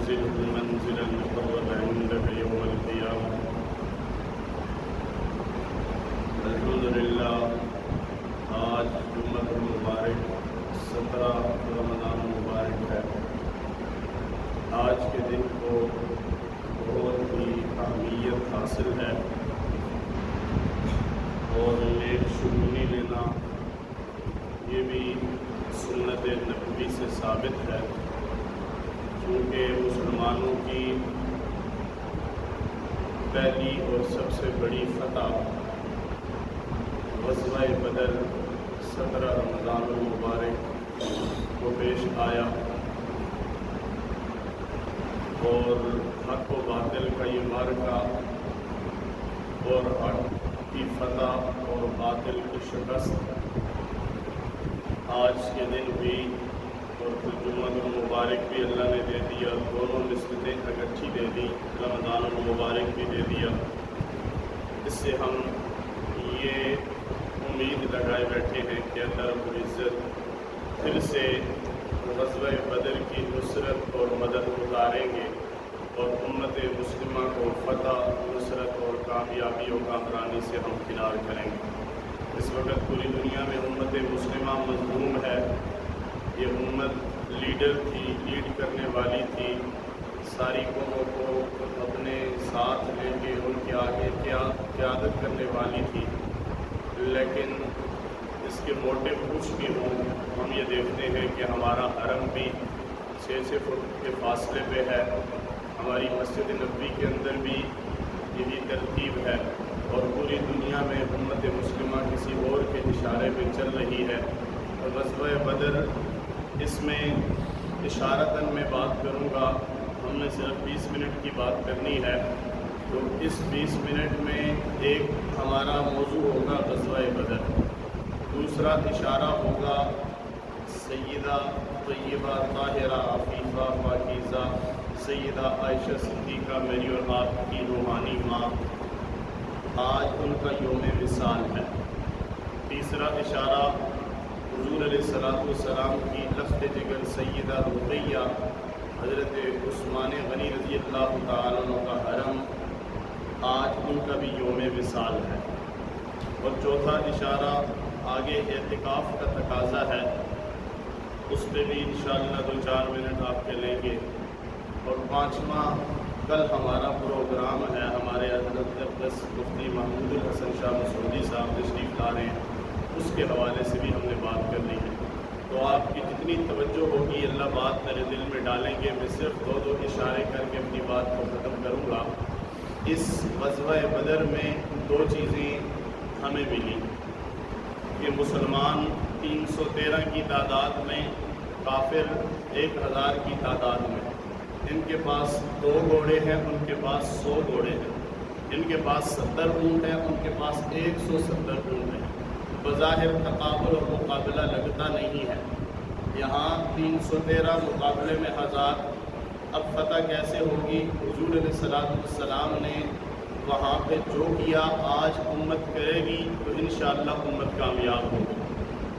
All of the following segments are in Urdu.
وأنزله منزلا مقربا عندك يوم القيامة. الحمد للہ آج جمعہ المبارک 17 رمضان المبارک ہے. آج کے دن کو بہت ہی اہمیت حاصل ہے اور لیٹ شروع نہیں لینا یہ بھی سنت نبوی سے ثابت ہے، کیونکہ مسلمانوں کی پہلی اور سب سے بڑی فتح غزوہ بدر 17 رمضان المبارک کو پیش آیا اور حق و باطل کا یہ معرکہ اور حق کی فتح اور باطل کی شکست آج کے دن بھی اور جمعہ المبارک بھی اللہ نے دے دیا. دونوں نسبتیں اکٹھی دے دی، رمضان المبارک بھی دے دیا. اس سے ہم یہ امید لگائے بیٹھے ہیں کہ اللہ رب العزت پھر سے غزوہ بدر کی نصرت اور مدد اتاریں گے اور امت مسلمہ کو فتح، نصرت اور کامیابی و کامرانی سے ہمکنار کریں گے. اس وقت پوری دنیا میں امت مسلمہ مظلوم ہے. یہ امت لیڈر تھی، لیڈ کرنے والی تھی، ساری قوموں کو اپنے ساتھ لے کے ان کے آگے قیادت کرنے والی تھی. لیکن اس کے موٹو کچھ بھی ہوں، ہم یہ دیکھتے ہیں کہ ہمارا حرم بھی 6 فٹ کے فاصلے پہ ہے، ہماری مسجد نبوی کے اندر بھی یہی ترتیب ہے اور پوری دنیا میں امت مسلمہ کسی اور کے اشارے پہ چل رہی ہے. اور غزوہ بدر اس میں اشارتاً میں بات کروں گا. ہم نے صرف 20 منٹ کی بات کرنی ہے، تو اس 20 منٹ میں ایک ہمارا موضوع ہوگا غزوہ بدر، دوسرا اشارہ ہوگا سیدہ طیبہ طاہرہ عفیفہ پاکیزہ سیدہ عائشہ صدیقہ میری اور آپ کی روحانی ماں، آج ان کا یوم وصال ہے. تیسرا اشارہ حضور علیہ السلام کی لفظ جگر سیدہ رقیہ حضرت عثمان غنی رضی اللہ تعالیٰ عنہ کا حرم، آج ان کا بھی یوم وصال ہے. اور چوتھا اشارہ آگے اعتکاف کا تقاضا ہے، اس پہ بھی انشاءاللہ 2-4 منٹ آپ کے لیں گے. اور پانچواں کل ہمارا پروگرام ہے، ہمارے حضرت مفتی محمود الحسن شاہ مسعودی صاحب تشریف لا رہے ہیں، اس کے حوالے سے بھی ہم نے بات کرنی ہے. تو آپ کی جتنی توجہ ہوگی اللہ بات میرے دل میں ڈالیں گے. میں صرف 2 اشارے کر کے اپنی بات کو ختم کروں گا. اس غزوہ بدر میں 2 چیزیں ہمیں ملی کہ مسلمان 313 کی تعداد میں، کافر 1000 کی تعداد میں. ان کے پاس 2 گھوڑے ہیں، ان کے پاس 100 گھوڑے ہیں. ان کے پاس 70 اونٹ ہیں، ان کے پاس 170 اونٹ ہیں. بظاہر تقابل اور مقابلہ لگتا نہیں ہے. یہاں 313 مقابلے میں 1000. اب فتح کیسے ہوگی؟ حضور علیہ السلام نے وہاں پہ جو کیا آج امت کرے گی تو انشاءاللہ امت کامیاب ہوگی.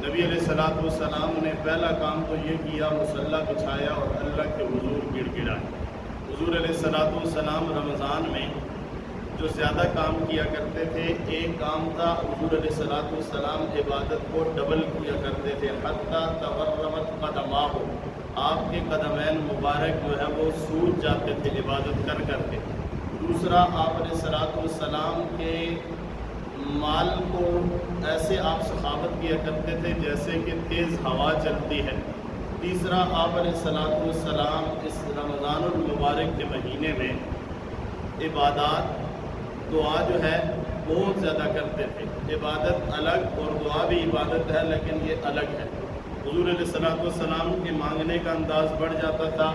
نبی علیہ السلام نے پہلا کام تو یہ کیا، مصلی بچھایا اور اللہ کے حضور گڑ گڑائے. حضور علیہ السلام رمضان میں جو زیادہ کام کیا کرتے تھے، ایک کام تھا حضور علیہ السلام عبادت کو ڈبل کیا کرتے تھے، حتیٰ تورمت قدماہ، آپ کے قدمین مبارک جو ہے وہ سوج جاتے تھے عبادت کر کر کے. دوسرا، آپ علیہ السلام کے مال کو ایسے آپ سخاوت کیا کرتے تھے جیسے کہ تیز ہوا چلتی ہے. تیسرا، آپ علیہ السلام اس رمضان المبارک کے مہینے میں عبادات، دعا جو ہے بہت زیادہ کرتے تھے. عبادت الگ اور دعا بھی عبادت ہے لیکن یہ الگ ہے. حضور علیہ السلام کے مانگنے کا انداز بڑھ جاتا تھا،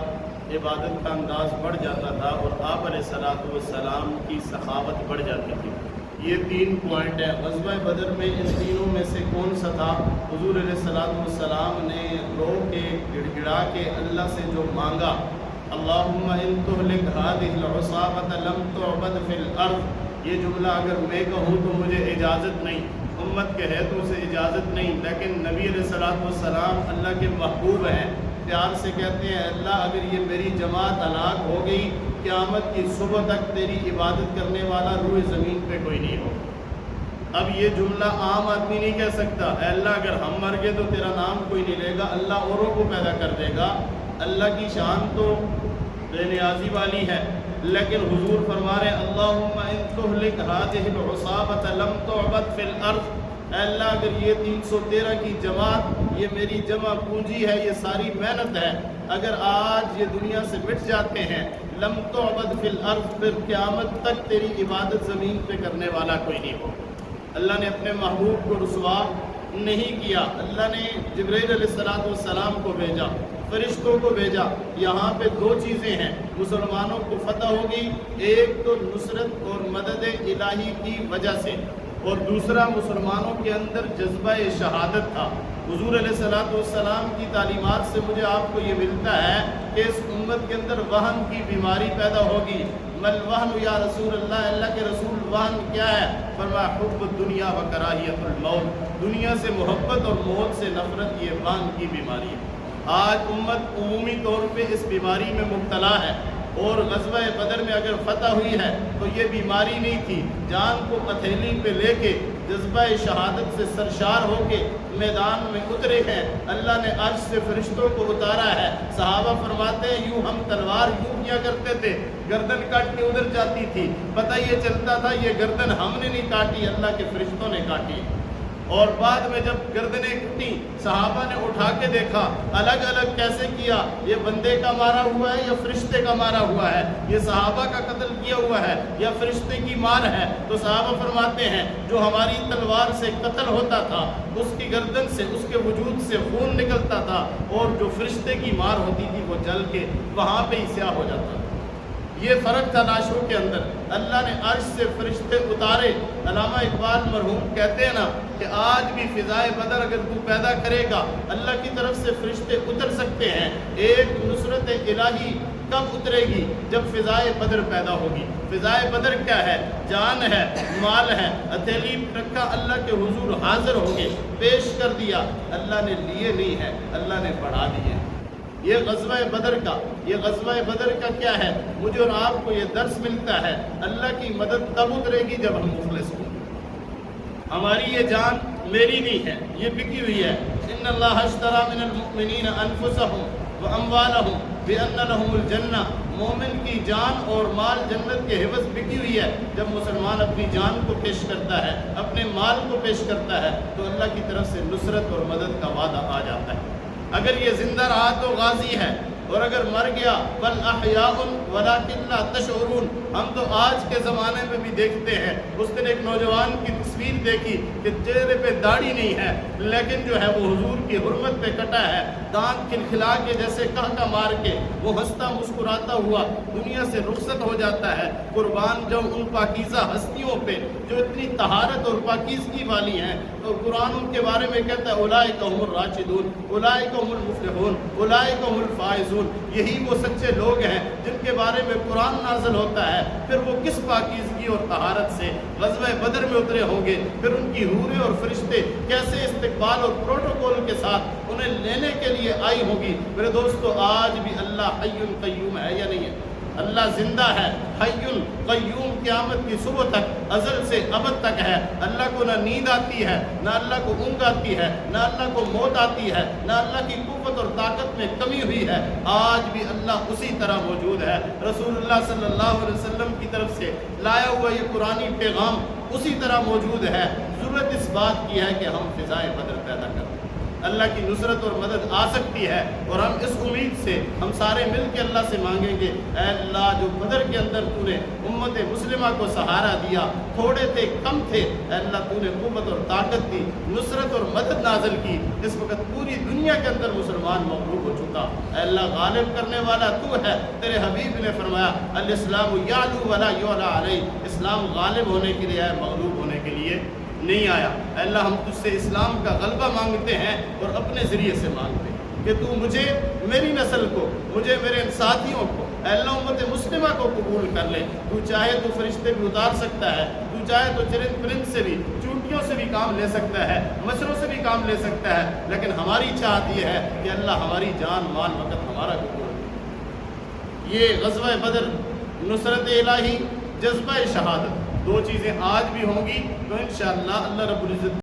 عبادت کا انداز بڑھ جاتا تھا اور آپ علیہ السلام کی سخاوت بڑھ جاتی تھی. یہ 3 پوائنٹ ہیں. غزوہ بدر میں ان تینوں میں سے کون سا تھا؟ حضور علیہ السلام نے رو کے گڑ گڑا کے اللہ سے جو مانگا، اللہم ان تہلک ہذہ العصابۃ لم تعبد فی الارض، یہ جملہ اگر میں کہوں تو مجھے اجازت نہیں، امت کہے تو اسے اجازت نہیں، لیکن نبی علیہ السلام اللہ کے محبوب ہیں پیار سے کہتے ہیں اللہ اگر یہ میری جماعت ہلاک ہو گئی قیامت کی صبح تک تیری عبادت کرنے والا روئے زمین پہ کوئی نہیں ہو۔ اب یہ جملہ عام آدمی نہیں کہہ سکتا، اے اللہ اگر ہم مر گئے تو تیرا نام کوئی نہیں لے گا، اللہ اوروں کو پیدا کر دے گا۔ اللہ کی شان تو بے نیازی والی ہے، لیکن حضور فرما رہے اللہم ان تہلک ہذہ العصابۃ لم تعبد فی الارض، اے اللہ اگر یہ 313 کی جماعت، یہ میری جمع پونجی ہے، یہ ساری محنت ہے، اگر آج یہ دنیا سے مٹ جاتے ہیں لم تعبد فی الارض، پھر قیامت تک تیری عبادت زمین پہ کرنے والا کوئی نہیں ہو۔ اللہ نے اپنے محبوب کو رسوا نہیں کیا، اللہ نے جبرائیل علیہ السلام کو بھیجا، فرشتوں کو بھیجا۔ یہاں پہ دو چیزیں ہیں، مسلمانوں کو فتح ہوگی، ایک تو نصرت اور مدد الہی کی وجہ سے، اور دوسرا مسلمانوں کے اندر جذبہ شہادت تھا۔ حضور علیہ السلام کی تعلیمات سے مجھے آپ کو یہ ملتا ہے کہ اس امت کے اندر وہن کی بیماری پیدا ہوگی۔ مل وہن یا رسول اللہ، اللہ کے رسول وہن کیا ہے؟ فرمایا حب الدنیا و کراہیت الموت، دنیا سے محبت اور موت سے نفرت، یہ وہن کی بیماری ہے۔ آج امت عمومی طور پہ اس بیماری میں مبتلا ہے، اور غزوہ بدر میں اگر فتح ہوئی ہے تو یہ بیماری نہیں تھی، جان کو ہتھیلی پہ لے کے جذبہ شہادت سے سرشار ہو کے میدان میں اترے ہیں۔ اللہ نے عرش سے فرشتوں کو اتارا ہے۔ صحابہ فرماتے ہیں یوں ہم تلوار یوں کیا کرتے تھے، گردن کاٹ کے ادھر جاتی تھی، پتہ یہ چلتا تھا یہ گردن ہم نے نہیں کاٹی، اللہ کے فرشتوں نے کاٹی۔ اور بعد میں جب گردنیں کٹی، صحابہ نے اٹھا کے دیکھا الگ الگ کیسے کیا، یہ بندے کا مارا ہوا ہے یا فرشتے کا مارا ہوا ہے، یہ صحابہ کا قتل کیا ہوا ہے یا فرشتے کی مار ہے۔ تو صحابہ فرماتے ہیں جو ہماری تلوار سے قتل ہوتا تھا اس کی گردن سے، اس کے وجود سے خون نکلتا تھا، اور جو فرشتے کی مار ہوتی تھی وہ جل کے وہاں پہ ہی سیاہ ہو جاتا تھا۔ یہ فرق تھا لاشوں کے اندر۔ اللہ نے عرش سے فرشتے اتارے۔ علامہ اقبال مرحوم کہتے ہیں نا کہ آج بھی فضائے بدر اگر تو پیدا کرے گا، اللہ کی طرف سے فرشتے اتر سکتے ہیں۔ ایک نصرت الہی کب اترے گی؟ جب فضائے بدر پیدا ہوگی۔ فضائے بدر کیا ہے؟ جان ہے، مال ہے، ہتھیلی رکھا، اللہ کے حضور حاضر ہوں گے، پیش کر دیا، اللہ نے لیے نہیں ہے، اللہ نے بڑھا دیے۔ یہ غزوہ بدر کا کیا ہے؟ مجھے اور آپ کو یہ درس ملتا ہے، اللہ کی مدد تب اترے گی جب ہم مخلص ہوں۔ ہماری یہ جان میری نہیں ہے، یہ بکی ہوئی ہے۔ ان اللہ اشتری من المؤمنین انفسهم واموالهم بان لهم الجنہ، مومن کی جان اور مال جنت کے عوض بکی ہوئی ہے۔ جب مسلمان اپنی جان کو پیش کرتا ہے، اپنے مال کو پیش کرتا ہے، تو اللہ کی طرف سے نصرت اور مدد کا وعدہ آ جاتا ہے۔ اگر یہ زندہ رہا تو غازی ہے، اور اگر مر گیا بل احیاء ولکن لا تشعرون۔ ہم تو آج کے زمانے میں بھی دیکھتے ہیں، اس دن ایک نوجوان کی تصویر دیکھی کہ چہرے پہ داڑھی نہیں ہے، لیکن جو ہے وہ حضور کی حرمت پہ کٹا ہے، دانت کھلکھلا کے جیسے کہکا مار کے وہ ہنستا مسکراتا ہوا دنیا سے رخصت ہو جاتا ہے۔ قربان جو ان پاکیزہ ہستیوں پہ جو اتنی طہارت اور پاکیزگی والی ہیں، تو قرآن ان کے بارے میں کہتا ہے اولئک هم الراشدون، اولئک هم المفلحون، اولئک هم الفائزون۔ یہی وہ سچے لوگ ہیں جن کے بارے میں قرآن نازل ہوتا ہے۔ پھر وہ کس پاکیزگی اور طہارت سے غزوہ بدر میں اترے ہوں گے، پھر ان کی حوریں اور فرشتے کیسے استقبال اور پروٹوکول کے ساتھ انہیں لینے کے لیے آئی ہوگی۔ میرے دوستو، آج بھی اللہ حی قیوم ہے یا نہیں ہے؟ اللہ زندہ ہے، حی قیوم، قیامت کی صبح تک، ازل سے ابد تک ہے۔ اللہ کو نہ نیند آتی ہے، نہ اللہ کو اونگ آتی ہے، نہ اللہ کو موت آتی ہے، نہ اللہ کی قوت اور طاقت میں کمی ہوئی ہے۔ آج بھی اللہ اسی طرح موجود ہے۔ رسول اللہ صلی اللہ علیہ وسلم کی طرف سے لایا ہوا یہ قرآنی پیغام اسی طرح موجود ہے۔ ضرورت اس بات کی ہے کہ ہم فضائے بدر پیدا کریں۔ اللہ کی نصرت اور مدد آ سکتی ہے، اور ہم اس امید سے ہم سارے مل کے اللہ سے مانگیں گے، اے اللہ جو بدر کے اندر تو نے امت مسلمہ کو سہارا دیا، تھوڑے تھے کم تھے، اے اللہ تو نے قوت اور طاقت دی، نصرت اور مدد نازل کی۔ اس وقت پوری دنیا کے اندر مسلمان مغلوب ہو چکا، اے اللہ غالب کرنے والا تو ہے۔ تیرے حبیب نے فرمایا الاسلام یعلو ولا یعلی علیہ، اسلام غالب ہونے کے لیے ہے، مغلوب ہونے کے لیے نہیں آیا۔ اے اللہ ہم تجھ سے اسلام کا غلبہ مانگتے ہیں، اور اپنے ذریعے سے مانگتے ہیں کہ تو مجھے، میری نسل کو، مجھے میرے ساتھیوں کو، اے اللہ امت مسلمہ کو قبول کر لے۔ تو چاہے تو فرشتے بھی اتار سکتا ہے، تو چاہے تو چرند پرند سے بھی، چونٹیوں سے بھی کام لے سکتا ہے، مچھروں سے بھی کام لے سکتا ہے، لیکن ہماری چاہت یہ ہے کہ اللہ ہماری جان مال وقت ہمارا حکم ہے۔ یہ غزوہ بدر، نصرت الہی، جذبہ شہادت، دو چیزیں آج بھی ہوں گی تو انشاءاللہ اللہ رب العزت